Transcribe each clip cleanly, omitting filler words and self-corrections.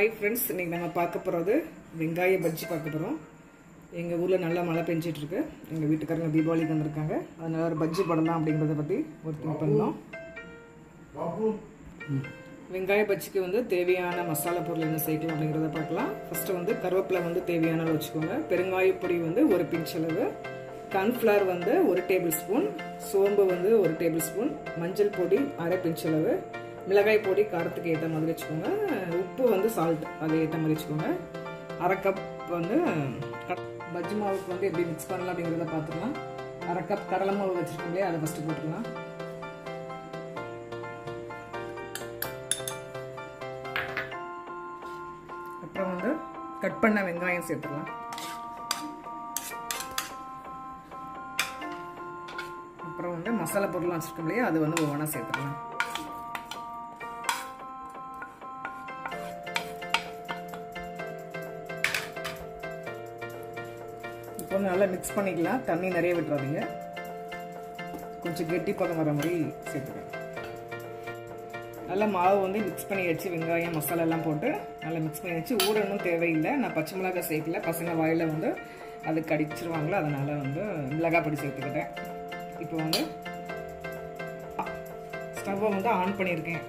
Hi friends, இன்னைக்கு நம்ம பார்க்க போறது வெங்காய பஜ்ஜி பார்க்க போறோம். எங்க ஊர்ல நல்லா மழை பெஞ்சிட்டு இருக்கு. எங்க வீட்டுக்காரங்க தீபாவளிக்கு வந்திருக்காங்க. அதனால ஒரு பஜ்ஜி போடலாம் அப்படிங்கறத பத்தி ஒரு திங்க் பண்ணோம். வெங்காய பஜ்ஜிக்கு வந்து தேவையான மசாலா பொருள் என்ன சேர்க்கலாம் அப்படிங்கறத பார்க்கலாம். ஃபர்ஸ்ட் வந்து கருவேப்பிலை வந்து தேவையான அளவு வச்சுக்கோங்க. பெருங்காய பொடி வந்து ஒரு பிஞ்ச் அளவு, கார்ன்ஃப்ளவர் வந்து 1 டேபிள்ஸ்பூன், சோம்பு வந்து 1 டேபிள்ஸ்பூன், மஞ்சள் பொடி 1/2 பிஞ்ச் அளவு, மிளகாய் பொடி காரத்துக்கு ஏற்ற மாதிரி வச்சுக்கோங்க, உப்பு வந்து சால்ட் அது ஏற்ற மாதிரி வச்சுக்கோங்க, 1/2 கப் வந்து பஜ்ஜி மாவுக்கு வந்து எப்படி மிக்ஸ் பண்ணலாம் அப்படிங்கிறத பார்த்துக்கலாம். 1/2 கப் கடலை மாவு வச்சுருக்கோம் இல்லையா, அதை ஃபஸ்ட்டு போட்டுக்கலாம். அப்புறம் வந்து கட் பண்ண வெங்காயம் சேர்த்துக்கலாம். அப்புறம் வந்து மசாலா பொருள்லாம் வச்சுருக்கோம் இல்லையா, அது வந்து ஒவ்வொன்றா சேர்த்துக்கலாம். இப்போ வந்து நல்லா மிக்ஸ் பண்ணிக்கலாம். தண்ணி நிறைய விட்டுறாதீங்க, கொஞ்சம் கெட்டி பதம் வர மாதிரி சேர்த்துக்கலாம். நல்லா மாவு வந்து மிக்ஸ் பண்ணி வச்சு வெங்காயம் மசாலா எல்லாம் போட்டு நல்லா மிக்ஸ் பண்ணி வச்சு ஊறணும் தேவையில்லை. நான் பச்சை மிளகாய் சேர்க்கல, பசங்க வாயில வந்து அது கடிச்சிருவாங்களோ, அதனால வந்து மிளகாய் பொடி சேர்த்துக்கிட்டேன். இப்போ வந்து ஸ்டவ்வை வந்து ஆன் பண்ணியிருக்கேன்.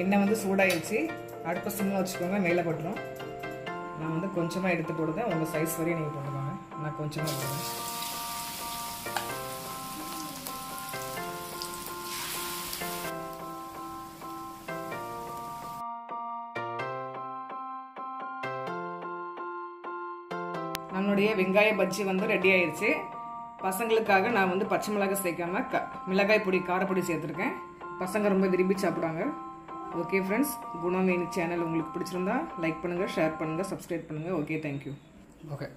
எண்ணெய் வந்து சூடாயிடுச்சு. அடுப்பை சிம்மில் வச்சுக்கோங்க, மேலே போட்டுரும். நான் வந்து கொஞ்சமாக எடுத்து போடுறேன், உங்கள் சைஸ் வரையும் நீங்கள் போட்டுக்கோங்க. நான் கொஞ்சமாக போடுறேன். நம்மளுடைய வெங்காய பஜ்ஜி வந்து ரெடி ஆயிடுச்சு. பசங்களுக்காக நான் வந்து பச்சை மிளகாய் சேர்க்காம மிளகாய் பொடி காரப்பொடி சேர்த்துருக்கேன். பசங்க ரொம்ப விரும்பி சாப்பிடுவாங்க. ஓகே ஃப்ரெண்ட்ஸ், குணம் வேணி சேனல் உங்களுக்கு பிடிச்சிருந்தா லைக் பண்ணுங்கள், ஷேர் பண்ணுங்கள், சப்ஸ்கிரைப் பண்ணுங்கள். Okay, thank you. ஓகே.